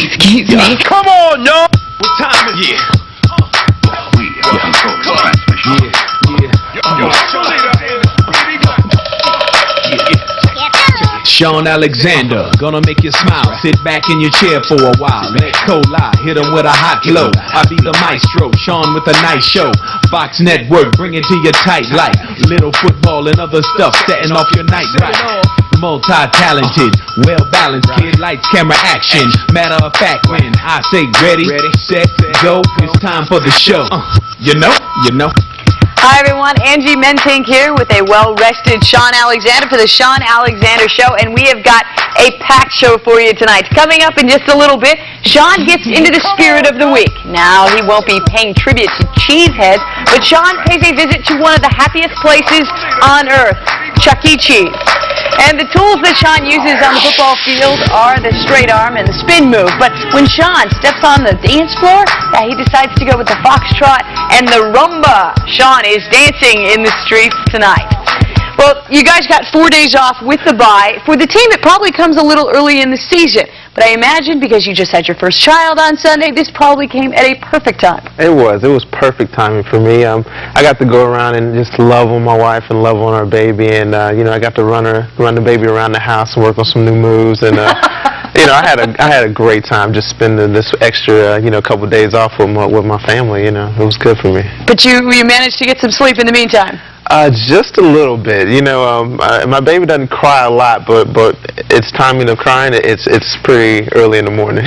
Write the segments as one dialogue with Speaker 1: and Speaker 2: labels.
Speaker 1: Excuse me.
Speaker 2: Come on, y'all. What time is it? We are control transmission.
Speaker 3: Shaun Alexander, gonna make you smile. Sit back in your chair for a while. Let Cola hit him with a hot blow. I be the maestro, Shaun with a nice show. Fox Network, bring it to your tight light. Little football and other stuff, setting off your night right. Multi-talented, well-balanced kid, lights, camera, action. Matter of fact, when I say ready, set, go, it's time for the show. You know.
Speaker 4: Hi everyone, Angie Mentink here with a well-rested Shaun Alexander for the Shaun Alexander Show, and we have got a packed show for you tonight. Coming up in just a little bit, Shaun gets into the spirit of the week. Now, he won't be paying tribute to Cheesehead, but Shaun pays a visit to one of the happiest places on earth, Chuck E. Cheese. And the tools that Shaun uses on the football field are the straight arm and the spin move. But when Shaun steps on the dance floor, he decides to go with the foxtrot and the rumba. Shaun is dancing in the streets tonight. Well, you guys got 4 days off with the bye. For the team, it probably comes a little early in the season. But I imagine because you just had your first child on Sunday, this probably came at a perfect time.
Speaker 5: It was perfect timing for me. I got to go around and just love on my wife and love on our baby, and I got to run the baby around the house and work on some new moves, and I had a great time just spending this extra couple days off with my family. It was good for me.
Speaker 4: But you managed to get some sleep in the meantime.
Speaker 5: Just a little bit. My baby doesn't cry a lot, but its timing of crying, it's pretty early in the morning.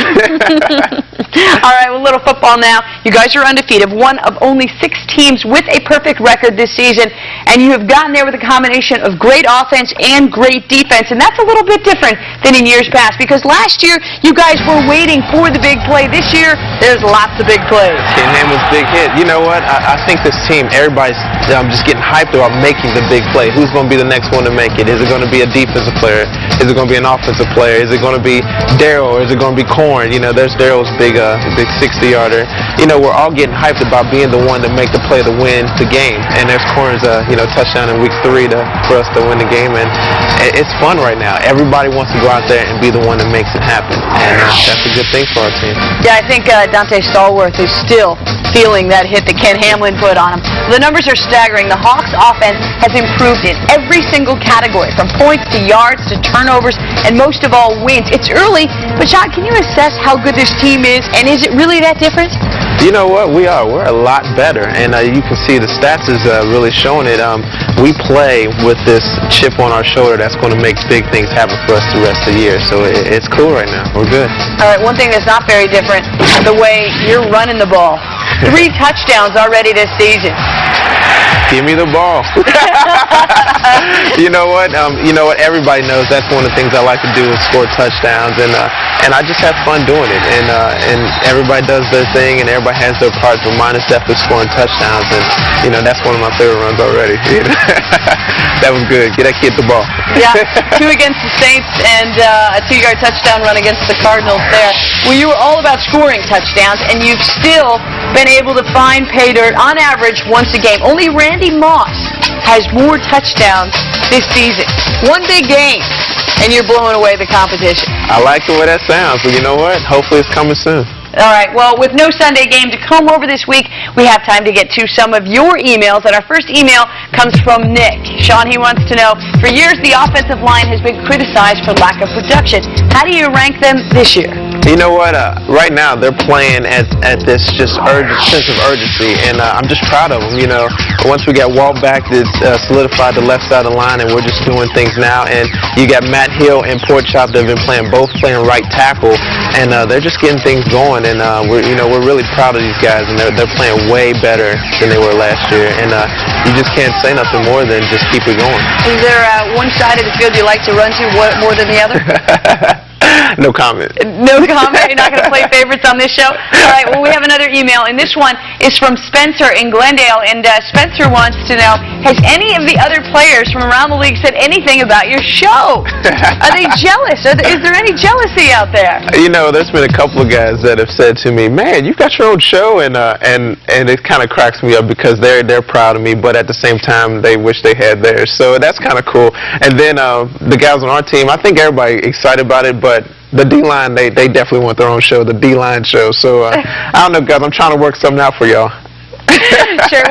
Speaker 4: All right, well, a little football now. You guys are undefeated, one of only 6 teams with a perfect record this season, and you have gotten there with a combination of great offense and great defense, and that's a little bit different than in years past, because last year you guys were waiting for the big play. This year, there's lots of big plays.
Speaker 5: Ken Hamlin's big hit. You know what? I think this team, everybody's just getting hyped about making the big play. Who's going to be the next one to make it? Is it going to be a defensive player? Is it going to be an offensive player? Is it going to be Darryl? Or is it going to be Corn? There's Darryl's big 60-yarder. We're all getting hyped about being the one to make the play to win the game. And there's Corn's touchdown in week 3 for us to win the game. And it's fun right now. Everybody wants to go out there and be the one that makes it happen. And that's a good thing for our team.
Speaker 4: Yeah, I think Dante Stallworth is still feeling that hit that Ken Hamlin put on him. The numbers are staggering. The Hawks offense has improved in every single category, from points to yards to turnovers, and most of all, wins. It's early, but Shaun, can you assess how good this team is, and is it really that different?
Speaker 5: You know what? We are. We're a lot better, and you can see the stats is really showing it. We play with this chip on our shoulder that's going to make big things happen for us the rest of the year, so it's cool right now. We're good. All
Speaker 4: right, one thing that's not very different, the way you're running the ball. 3 touchdowns already this season.
Speaker 5: Give me the ball. You know what? Everybody knows that's one of the things I like to do is score touchdowns, and I just have fun doing it. And everybody does their thing, and everybody has their parts. But mine is definitely scoring touchdowns, and that's one of my favorite runs already. That was good. Get that kid the ball.
Speaker 4: Yeah, 2 against the Saints and a 2-yard touchdown run against the Cardinals there. Well, you were all about scoring touchdowns, and you've still been able to find pay dirt on average once a game. Only Randy Moss has more touchdowns this season. One big game, and you're blowing away the competition.
Speaker 5: I like the way that sounds, but you know what? Hopefully it's coming soon.
Speaker 4: All right, well, with no Sunday game to come over this week, we have time to get to some of your emails, and our first email comes from Nick. Shaun, he wants to know, for years the offensive line has been criticized for lack of production. How do you rank them this year?
Speaker 5: You know what? Right now they're playing at this just sense of urgency, and I'm just proud of them. Once we got Walt back, it's solidified the left side of the line, and we're just doing things now. And you got Matt Hill and Porkchop that have been playing right tackle, and they're just getting things going. And we're really proud of these guys, and they're playing way better than they were last year. And you just can't say nothing more than just keep it going.
Speaker 4: Is there one side of the field you like to run to more than the other?
Speaker 5: No comment.
Speaker 4: No comment? You're not going to play favorites on this show? All right, well, we have another email, and this one is from Spencer in Glendale, and Spencer wants to know, has any of the other players from around the league said anything about your show? Are they jealous? Is there any jealousy out there?
Speaker 5: There's been a couple of guys that have said to me, man, you've got your own show, and it kind of cracks me up because they're proud of me, but at the same time, they wish they had theirs, so that's kind of cool. And then the guys on our team, I think everybody excited about it, but the D-line, they definitely want their own show, the D-line show. So I don't know, guys. I'm trying to work something out for y'all.
Speaker 4: Sure.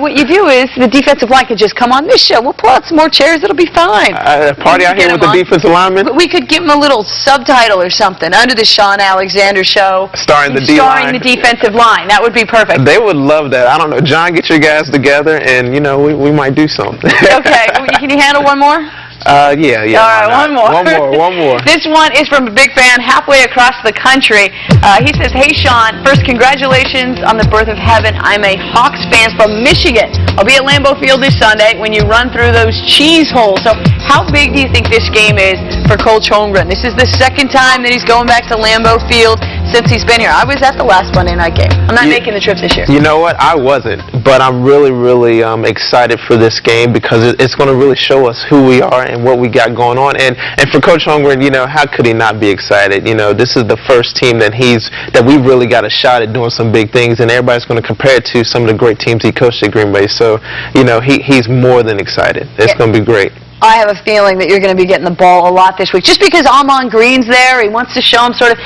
Speaker 4: What you do is the defensive line could just come on this show. We'll pull out some more chairs. It'll be fine.
Speaker 5: Party out here with the defensive linemen.
Speaker 4: We could give them a little subtitle or something under the Shaun Alexander Show.
Speaker 5: Starring the D-line.
Speaker 4: Starring the defensive line. That would be perfect.
Speaker 5: They would love that. I don't know. John, get your guys together, and we might do something.
Speaker 4: Okay. Can you handle one more?
Speaker 5: Yeah.
Speaker 4: All right, one more.
Speaker 5: This
Speaker 4: one is from a big fan halfway across the country. He says, "Hey, Shaun, first, congratulations on the birth of heaven. I'm a Hawks fan from Michigan. I'll be at Lambeau Field this Sunday when you run through those cheese holes." So how big do you think this game is for Coach Holmgren? This is the second time that he's going back to Lambeau Field since he's been here. I was at the last Monday night game. I'm not making the trip this year.
Speaker 5: You know what? I wasn't, but I'm really, really excited for this game because it's going to really show us who we are and what we got going on. And for Coach Holmgren, how could he not be excited? This is the first team that we really got a shot at doing some big things, and everybody's going to compare it to some of the great teams he coached at Green Bay. So, he's more than excited. It's going to be great.
Speaker 4: I have a feeling that you're going to be getting the ball a lot this week. Just because Amon Green's there, he wants to show him sort of,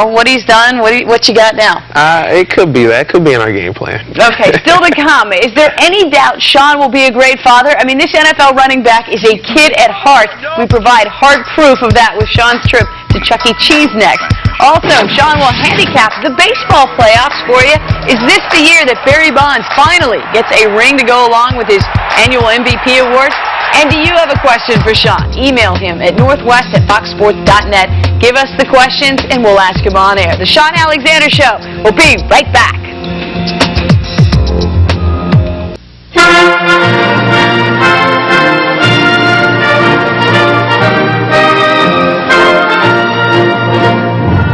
Speaker 4: what he's done. What you got now?
Speaker 5: It could be that. It could be in our game plan.
Speaker 4: Okay, still to come. Is there any doubt Shaun will be a great father? I mean, this NFL running back is a kid at heart. We provide hard proof of that with Shaun's trip to Chuck E. Cheese next. Also, Shaun will handicap the baseball playoffs for you. Is this the year that Barry Bonds finally gets a ring to go along with his annual MVP award? And do you have a question for Shaun? Email him at northwest@foxsports.net. Give us the questions, and we'll ask him on air. The Shaun Alexander Show. We'll be right back.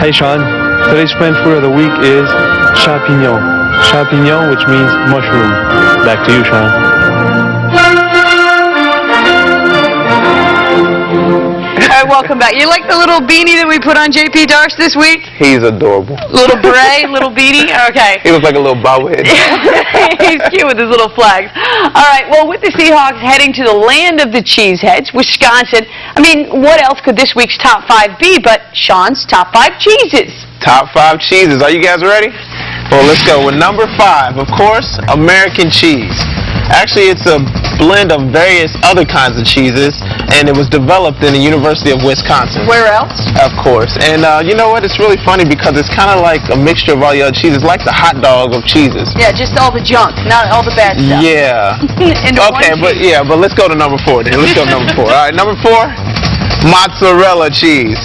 Speaker 1: Hey Shaun, today's plant food of the week is champignon. Champignon, which means mushroom. Back to you, Shaun.
Speaker 4: All right, welcome back. You like the little beanie that we put on J.P. Darce this week?
Speaker 5: He's adorable.
Speaker 4: Little beret, little beanie? Okay.
Speaker 5: He looks like a little bobblehead.
Speaker 4: He's cute with his little flags. All right, well, with the Seahawks heading to the land of the cheeseheads, Wisconsin, I mean, what else could this week's top 5 be but Shaun's top 5 cheeses?
Speaker 5: Top 5 cheeses. Are you guys ready? Well, let's go with number 5, of course, American cheese. Actually, it's a blend of various other kinds of cheeses, and it was developed in the University of Wisconsin.
Speaker 4: Where else?
Speaker 5: Of course. And you know what? It's really funny because it's kind of like a mixture of all the other cheeses, like the hot dog of cheeses.
Speaker 4: Yeah, just all the junk, not all the bad stuff.
Speaker 5: Yeah. Okay, but let's go to number 4 then. Let's go to number 4. All right, number 4, mozzarella cheese.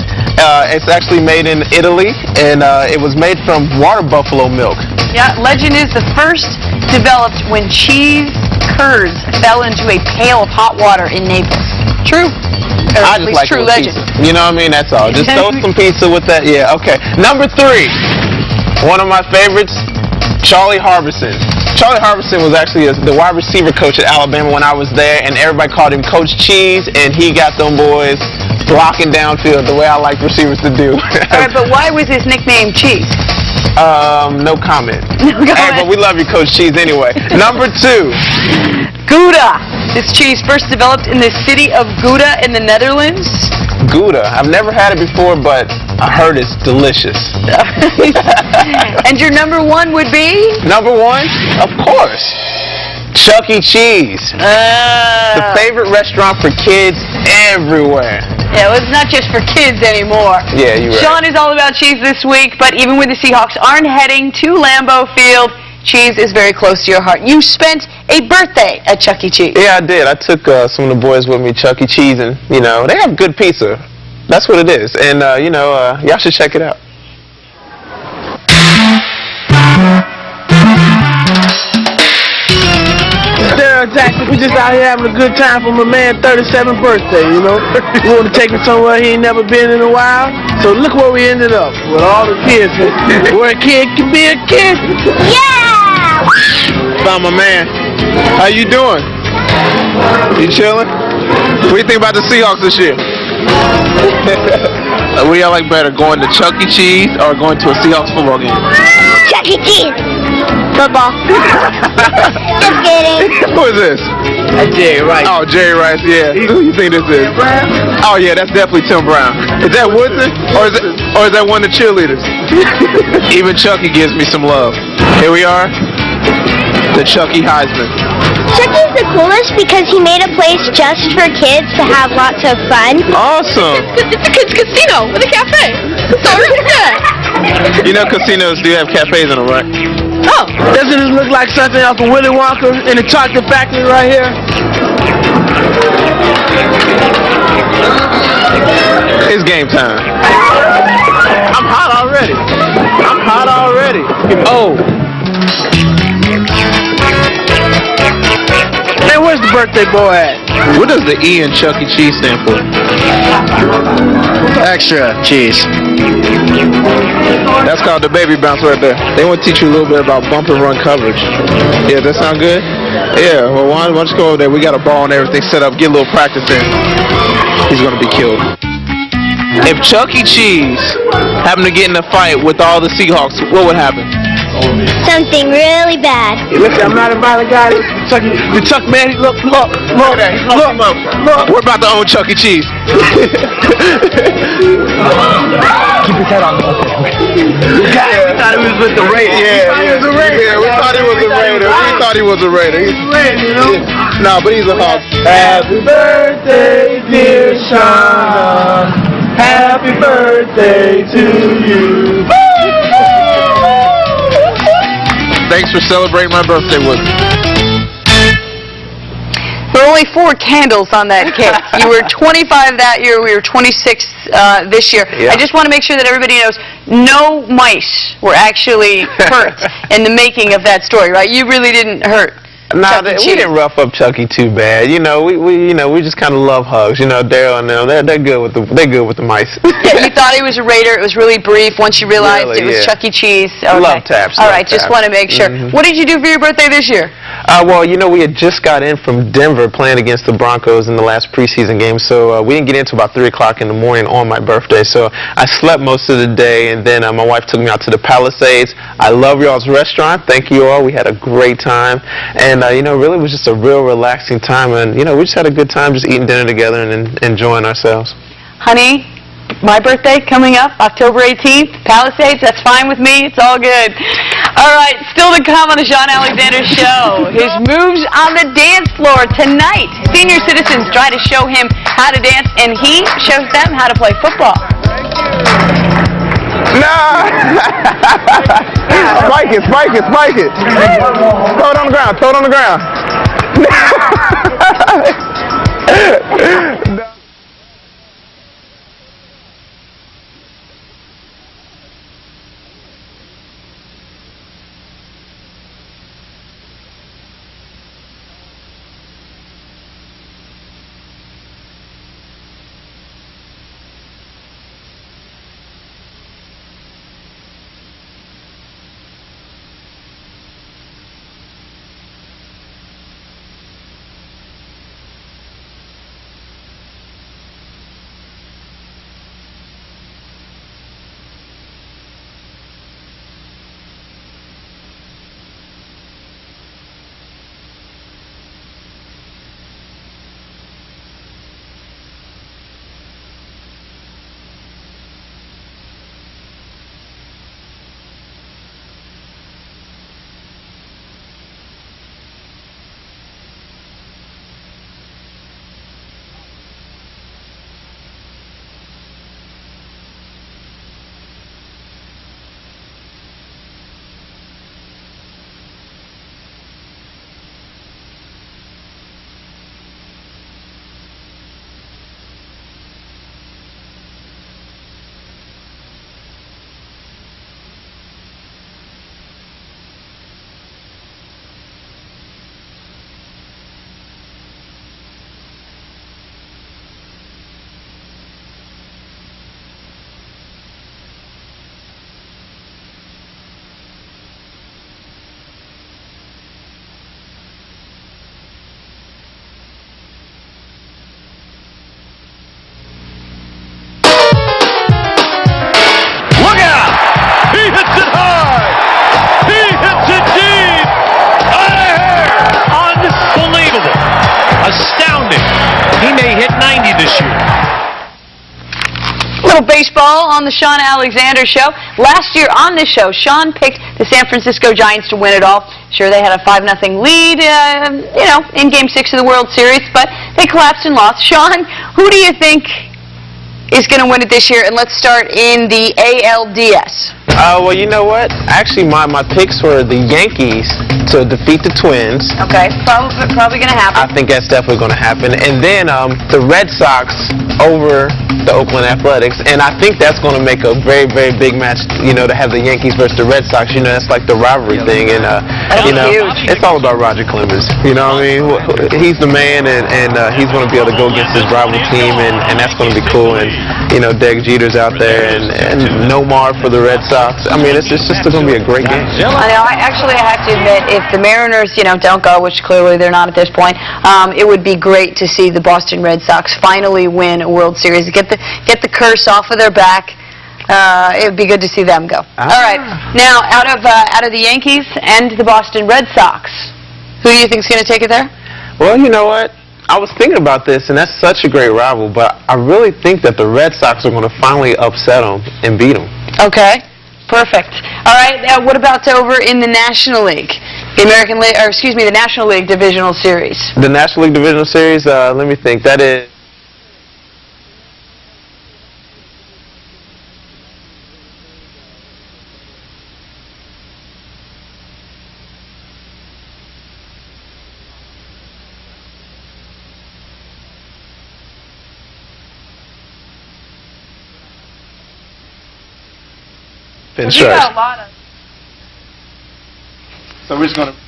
Speaker 5: It's actually made in Italy, and it was made from water buffalo milk.
Speaker 4: Yeah, legend is the first developed when cheese curds fell into a pail of hot water in Naples. True. Or
Speaker 5: I
Speaker 4: at
Speaker 5: just
Speaker 4: least
Speaker 5: like
Speaker 4: true
Speaker 5: it with
Speaker 4: legend.
Speaker 5: pizza. You know what I mean? That's all. Just throw some pizza with that. Yeah, okay. Number 3, one of my favorites, Charlie Harbison. Charlie Harbison was actually the wide receiver coach at Alabama when I was there, and everybody called him Coach Cheese, and he got them boys blocking downfield the way I like receivers to do.
Speaker 4: All right, but why was his nickname Cheese?
Speaker 5: No comment. Hey, but we love you, Coach Cheese, anyway. Number 2.
Speaker 4: Gouda. This cheese first developed in the city of Gouda in the Netherlands.
Speaker 5: Gouda. I've never had it before, but I heard it's delicious.
Speaker 4: And your number 1 would be?
Speaker 5: Number 1, of course, Chuck E. Cheese. The favorite restaurant for kids everywhere.
Speaker 4: Yeah, well, it's not just for kids anymore.
Speaker 5: Yeah, you're right.
Speaker 4: Shaun is all about cheese this week, but even when the Seahawks aren't heading to Lambeau Field, cheese is very close to your heart. You spent a birthday at Chuck E. Cheese.
Speaker 5: Yeah, I did. I took some of the boys with me to Chuck E. Cheese, and, they have good pizza. That's what it is. And, y'all should check it out.
Speaker 6: Tactic. We just out here having a good time for my man's 37th birthday, We want to take him somewhere he ain't never been in a while. So look where we ended up with all the kids. Where a kid can be a kid.
Speaker 7: Yeah!
Speaker 5: Found my man. How you doing? You chilling? What do you think about the Seahawks this year? What do y'all like better, going to Chuck E. Cheese or going to a Seahawks football game?
Speaker 7: Chuck E. Cheese. Football. Just kidding.
Speaker 5: Who is this?
Speaker 6: Jerry Rice.
Speaker 5: Oh, Jerry Rice, yeah. Who you think this is? Oh, yeah, that's definitely Tim Brown. Is that Woodson? Or is that one of the cheerleaders? Even Chucky gives me some love. Here we are. The Chucky Heisman.
Speaker 7: Chucky's the coolest because he made a place just for kids to have lots of fun.
Speaker 5: Awesome.
Speaker 4: It's a kid's casino with a cafe. So it's good.
Speaker 5: You know casinos do have cafes in them, right?
Speaker 4: Oh.
Speaker 6: Doesn't this look like something off of Willy Wonka in the chocolate factory right here?
Speaker 5: It's game time. I'm hot already. Oh.
Speaker 6: Hey, where's the birthday boy at?
Speaker 5: What does the E in Chuck E. Cheese stand for?
Speaker 6: Extra cheese.
Speaker 5: That's called the baby bounce right there. They want to teach you a little bit about bump and run coverage. Yeah, that sound good? Yeah, well, why don't you go over there? We got a ball and everything set up. Get a little practice in. He's going to be killed. If Chuck E. Cheese happened to get in a fight with all the Seahawks, what would happen?
Speaker 7: Something really bad.
Speaker 6: Hey, listen, I'm not a violent guy. The Chuck man, look.
Speaker 5: We're about to own Chuck E. Cheese.
Speaker 6: Keep his head on. We thought he was with the Raiders.
Speaker 5: Yeah, we thought he was a Raider. He's a Raider,
Speaker 6: you know?
Speaker 5: No, but he's a Hawk.
Speaker 6: Happy birthday, dear Shaun. Happy birthday to you.
Speaker 5: Thanks for celebrating my birthday with me.
Speaker 4: There were only 4 candles on that cake. You were 25 that year. We were 26 this year.
Speaker 5: Yeah.
Speaker 4: I just want to make sure that everybody knows no mice were actually hurt in the making of that story, right? You really didn't hurt.
Speaker 5: Nah,
Speaker 4: Chuck E.
Speaker 5: we
Speaker 4: Cheese.
Speaker 5: didn't rough up Chucky too bad. You know, we just kind of love hugs. You know, Daryl and them, they're good with the mice.
Speaker 4: Yeah, you thought he was a Raider. It was really brief. Once you realized
Speaker 5: Really,
Speaker 4: it was
Speaker 5: yeah.
Speaker 4: Chuck E. Cheese. Okay.
Speaker 5: Love taps.
Speaker 4: All
Speaker 5: love
Speaker 4: right, just
Speaker 5: taps.
Speaker 4: want to make sure.
Speaker 5: Mhm.
Speaker 4: What did you do for your birthday this year?
Speaker 5: Well, you know, we had just got in from Denver playing against the Broncos in the last preseason game, so we didn't get in until about 3 o'clock in the morning on my birthday. So I slept most of the day, and then my wife took me out to the Palisades. I love y'all's restaurant. Thank you all. We had a great time, and you know, really it was just a real relaxing time, and you know, we just had a good time just eating dinner together and enjoying ourselves.
Speaker 4: Honey, my birthday coming up, October 18th, Palisades, that's fine with me, it's all good. All right, still to come on the Shaun Alexander Show, his moves on the dance floor tonight. Senior citizens try to show him how to dance, and he shows them how to play football.
Speaker 5: No! Spike it. Throw it on the ground.
Speaker 4: baseball on the Shaun Alexander Show. Last year on this show, Shaun picked the San Francisco Giants to win it all. Sure, they had a 5-0 lead, in Game 6 of the World Series, but they collapsed and lost. Shaun, who do you think is going to win it this year? And let's start in the ALDS.
Speaker 5: Well, you know what? Actually, my picks were the Yankees to defeat the Twins.
Speaker 4: Okay, probably going to happen.
Speaker 5: I think that's definitely going to happen. And then the Red Sox over the Oakland Athletics. And I think that's going to make a very, very big match, to have the Yankees versus the Red Sox. That's like the rivalry thing. And,
Speaker 4: huge.
Speaker 5: it's all about Roger Clemens. You know what I mean? He's the man, and he's going to be able to go against his rival team, and that's going to be cool. And, Derek Jeter's out there, and Nomar for the Red Sox. I mean, it's just going to be a great game.
Speaker 4: I know. I have to admit, if the Mariners, don't go, which clearly they're not at this point, it would be great to see the Boston Red Sox finally win a World Series, get the curse off of their back. It would be good to see them go. All right. Now, out of the Yankees and the Boston Red Sox, who do you think is going to take it there?
Speaker 5: Well, you know what? I was thinking about this, and that's such a great rival, but I really think that the Red Sox are going to finally upset them and beat them.
Speaker 4: Okay. Perfect. All right. Now, what about over in the National League? The National League Divisional Series.
Speaker 5: The National League Divisional Series, let me think. That is...
Speaker 4: We got a lot of.
Speaker 5: So we're just going to...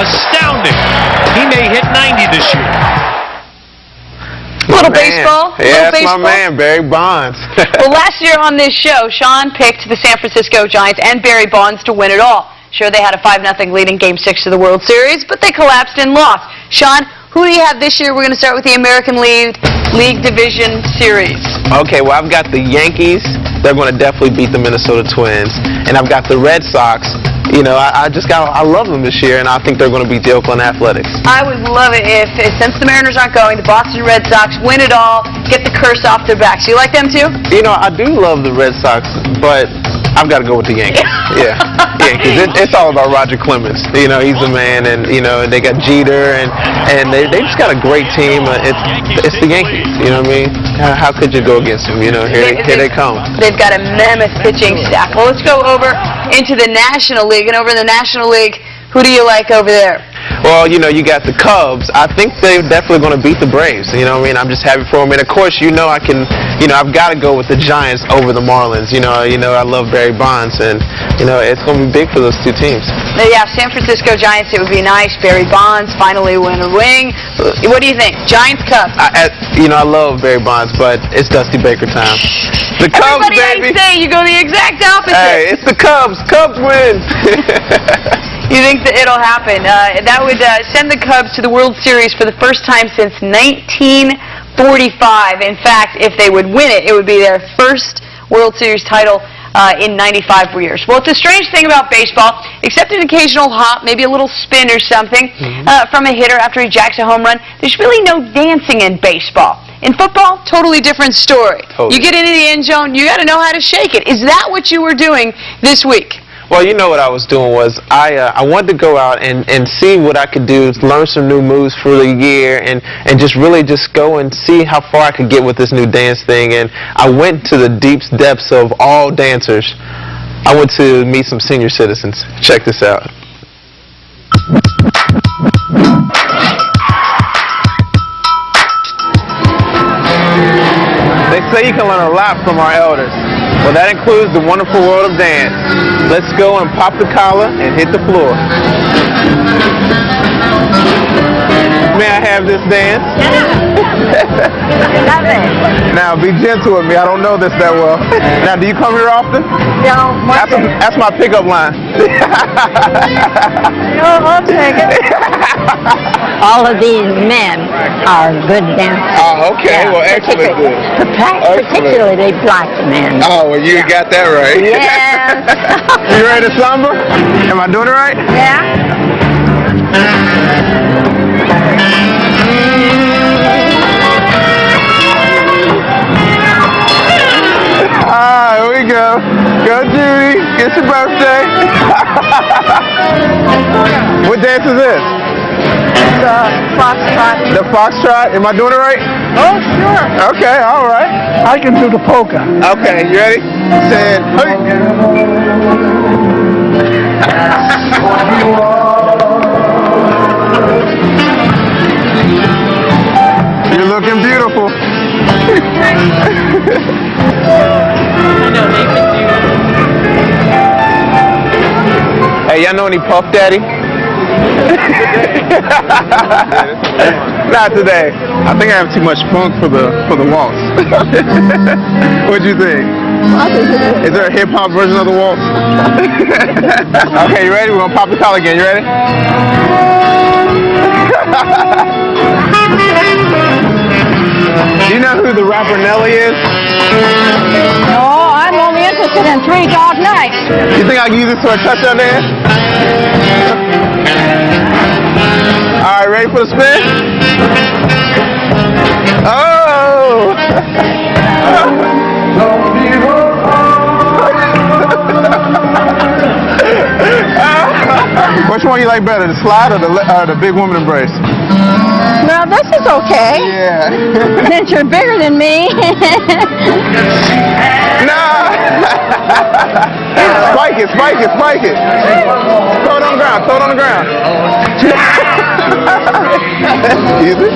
Speaker 3: Astounding. He may hit 90 this year.
Speaker 4: Little baseball.
Speaker 5: Yeah, that's
Speaker 4: baseball.
Speaker 5: my man, Barry Bonds.
Speaker 4: Well, last year on this show, Shaun picked the San Francisco Giants and Barry Bonds to win it all. Sure, they had a 5-0 lead in Game 6 of the World Series, but they collapsed and lost. Shaun, who do you have this year? We're going to start with the American League Division Series.
Speaker 5: Okay, well, I've got the Yankees. They're going to definitely beat the Minnesota Twins. And I've got the Red Sox. I love them this year, and I think they're going to beat the Oakland Athletics.
Speaker 4: I would love it if since the Mariners aren't going, the Boston Red Sox win it all, get the curse off their backs. You like them too?
Speaker 5: I do love the Red Sox, but I've got to go with the Yankees. Yeah, Yankees. It's all about Roger Clemens. He's the man, and they got Jeter, and they just got a great team. It's the Yankees. You know what I mean? How could you go against them? Here they come.
Speaker 4: They've got a mammoth pitching staff. Well, let's go over into the National League, and over in the National League, who do you like over there?
Speaker 5: Well, you got the Cubs. I think they're definitely going to beat the Braves. You know what I mean? I'm just happy for them. And, of course, I've got to go with the Giants over the Marlins. I love Barry Bonds, and, it's going to be big for those two teams.
Speaker 4: Yeah, San Francisco Giants, it would be nice. Barry Bonds finally win a ring. What do you think? Giants, Cubs?
Speaker 5: I love Barry Bonds, but it's Dusty Baker time. The Cubs,
Speaker 4: baby. Everybody say you go the exact opposite.
Speaker 5: Hey, it's the Cubs. Cubs win.
Speaker 4: You think that it'll happen? That would send the Cubs to the World Series for the first time since 1945. In fact, if they would win it, it would be their first World Series title in 95 years. Well, it's a strange thing about baseball, except an occasional hop, maybe a little spin or something from a hitter after he jacks a home run. There's really no dancing in baseball. In football, totally different story.
Speaker 5: Totally.
Speaker 4: You get into the end zone, you got to know how to shake it. Is that what you were doing this week?
Speaker 5: Well, you know what I was doing was I wanted to go out and see what I could do, learn some new moves for the year, and just really just go and see how far I could get with this new dance thing. And I went to the deep depths of all dancers. I went to meet some senior citizens. Check this out. They say you can learn a lot from our elders. Well, that includes the wonderful world of dance. Let's go and pop the collar and hit the floor. May I have this dance?
Speaker 4: Love it.
Speaker 5: Now, be gentle with me. I don't know this that well. Now, do you come here often?
Speaker 4: No,
Speaker 5: That's my pickup line.
Speaker 4: I'll take it.
Speaker 8: All of these men are good dancers.
Speaker 5: Oh, okay. Well, excellent.
Speaker 8: Particularly the black men.
Speaker 5: Oh, well, you got that right.
Speaker 8: Yes.
Speaker 5: You ready to samba? Am I doing it right?
Speaker 8: Yeah.
Speaker 5: Here we go. Go, Judy. It's your birthday. What dance is this?
Speaker 8: The foxtrot.
Speaker 5: The foxtrot. Am I doing it right?
Speaker 8: Oh, sure.
Speaker 5: Okay, all right.
Speaker 6: I can do the polka.
Speaker 5: Okay, you ready? Say it. Hey. You're looking beautiful. Hey, y'all know any Puff Daddy? Not today. I think I have too much funk for the waltz. What'd you think? Is there a hip hop version of the waltz? Okay, you ready? We're gonna pop the collar again. You ready? Do you know who the rapper Nelly is?
Speaker 8: No, I'm only interested in 3 Dog Night.
Speaker 5: You think I can use this for a touchdown dance? All right, ready for the spin? Oh! Which one you like better, the slide or the big woman embrace?
Speaker 8: Well, this is okay.
Speaker 5: Yeah.
Speaker 8: Since you're bigger than me.
Speaker 5: No! Spike it, spike it, spike it. Throw it on the ground, throw it on the ground. Excuse me.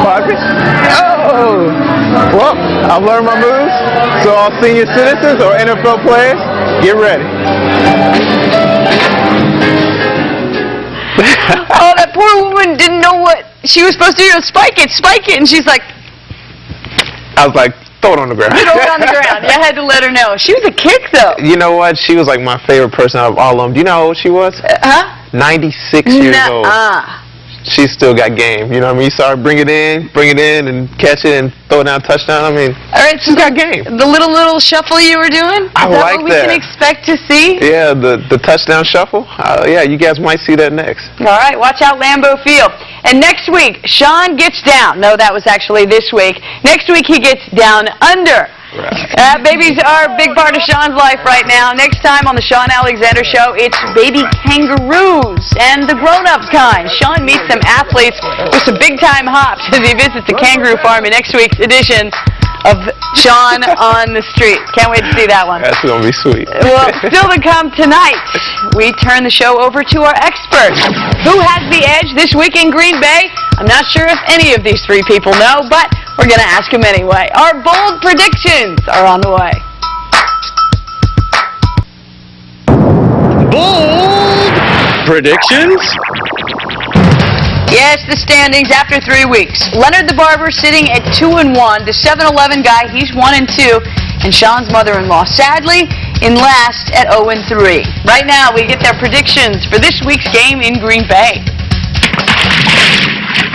Speaker 5: Pop it. Oh! Well, I've learned my moves, so all senior citizens or NFL players, get ready.
Speaker 4: Oh, that poor woman didn't know what she was supposed to do. Spike it, and she's like,
Speaker 5: I was like, throw it on the ground.
Speaker 4: throw it on the ground. I had to let her know. She was a kick, though.
Speaker 5: You know what? She was like my favorite person out of all of them. Do you know how old she was?
Speaker 4: Huh?
Speaker 5: 96 years old.
Speaker 4: Nuh-uh.
Speaker 5: She still got game. You know what I mean? You saw her bring it in and catch it and throw it down touchdown. I mean,
Speaker 4: all right,
Speaker 5: she's got game.
Speaker 4: The little shuffle you were doing?
Speaker 5: I
Speaker 4: Is that
Speaker 5: like
Speaker 4: what we
Speaker 5: that.
Speaker 4: can expect to see?
Speaker 5: Yeah, the touchdown shuffle. Yeah, you guys might see that next.
Speaker 4: All right, watch out Lambeau Field. And next week, Shaun gets down. No, that was actually this week. Next week, he gets down under.
Speaker 5: Right.
Speaker 4: Babies are a big part of Shaun's life right now. Next time on the Shaun Alexander Show, it's baby kangaroos and the grown-up kind. Shaun meets some athletes with some big-time hops as he visits a kangaroo farm in next week's edition of Shaun on the Street. Can't wait to see that one.
Speaker 5: That's going to be sweet.
Speaker 4: Well, still to come tonight, we turn the show over to our experts. Who has the edge this week in Green Bay? I'm not sure if any of these 3 people know, but we're going to ask them anyway. Our bold predictions are on the way.
Speaker 1: Bold predictions?
Speaker 4: Yes, the standings after 3 weeks. Leonard the Barber sitting at 2-1. The 7-11 guy, he's 1-2. And Shaun's mother-in-law, sadly, in last at 0-3. Right now, we get their predictions for this week's game in Green Bay.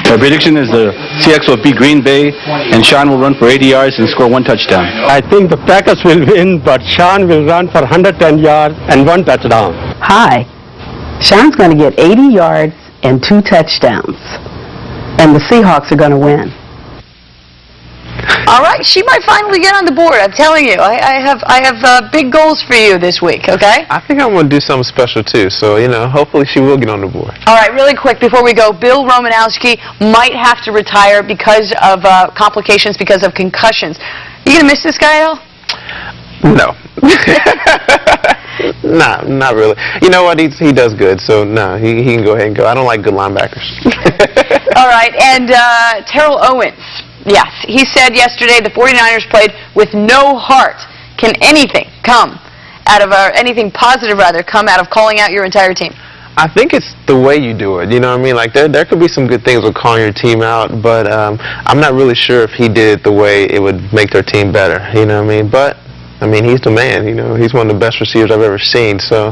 Speaker 9: My prediction is the CX will beat Green Bay, and Shaun will run for 80 yards and score 1 touchdown.
Speaker 10: I think the Packers will win, but Shaun will run for 110 yards and 1 touchdown.
Speaker 11: Hi. Shaun's going to get 80 yards and 2 touchdowns. And the Seahawks are going to win.
Speaker 4: All right, she might finally get on the board. I'm telling you, I have big goals for you this week. Okay.
Speaker 5: I think I'm going to do something special too. So hopefully she will get on the board.
Speaker 4: All right, really quick before we go, Bill Romanowski might have to retire because of complications, because of concussions. You gonna miss this guy at all?
Speaker 5: No. Nah, not really. You know what? He does good, so no, he can go ahead and go. I don't like good linebackers.
Speaker 4: All right, and Terrell Owens. Yes, he said yesterday the 49ers played with no heart. Can anything come out of anything positive rather come out of calling out your entire team?
Speaker 5: I think it's the way you do it. You know what I mean? Like there could be some good things with calling your team out, but I'm not really sure if he did it the way it would make their team better. You know what I mean? But he's the man. He's one of the best receivers I've ever seen. So,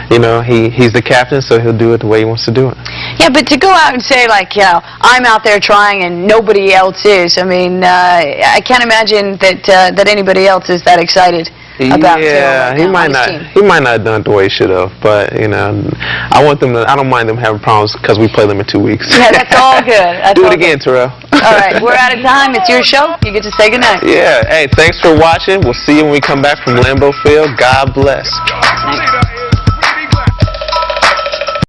Speaker 5: he's the captain, so he'll do it the way he wants to do it.
Speaker 4: Yeah, but to go out and say I'm out there trying and nobody else is. I can't imagine that anybody else is that excited about.
Speaker 5: Yeah, he might not have done it the way he should have. But I want them to. I don't mind them having problems because we play them in 2 weeks.
Speaker 4: Yeah, that's all good.
Speaker 5: Do it again, Terrell.
Speaker 4: All right, we're out of time. It's your show. You get to say goodnight.
Speaker 5: Yeah. Hey, thanks for watching. We'll see you when we come back from Lambeau Field. God bless.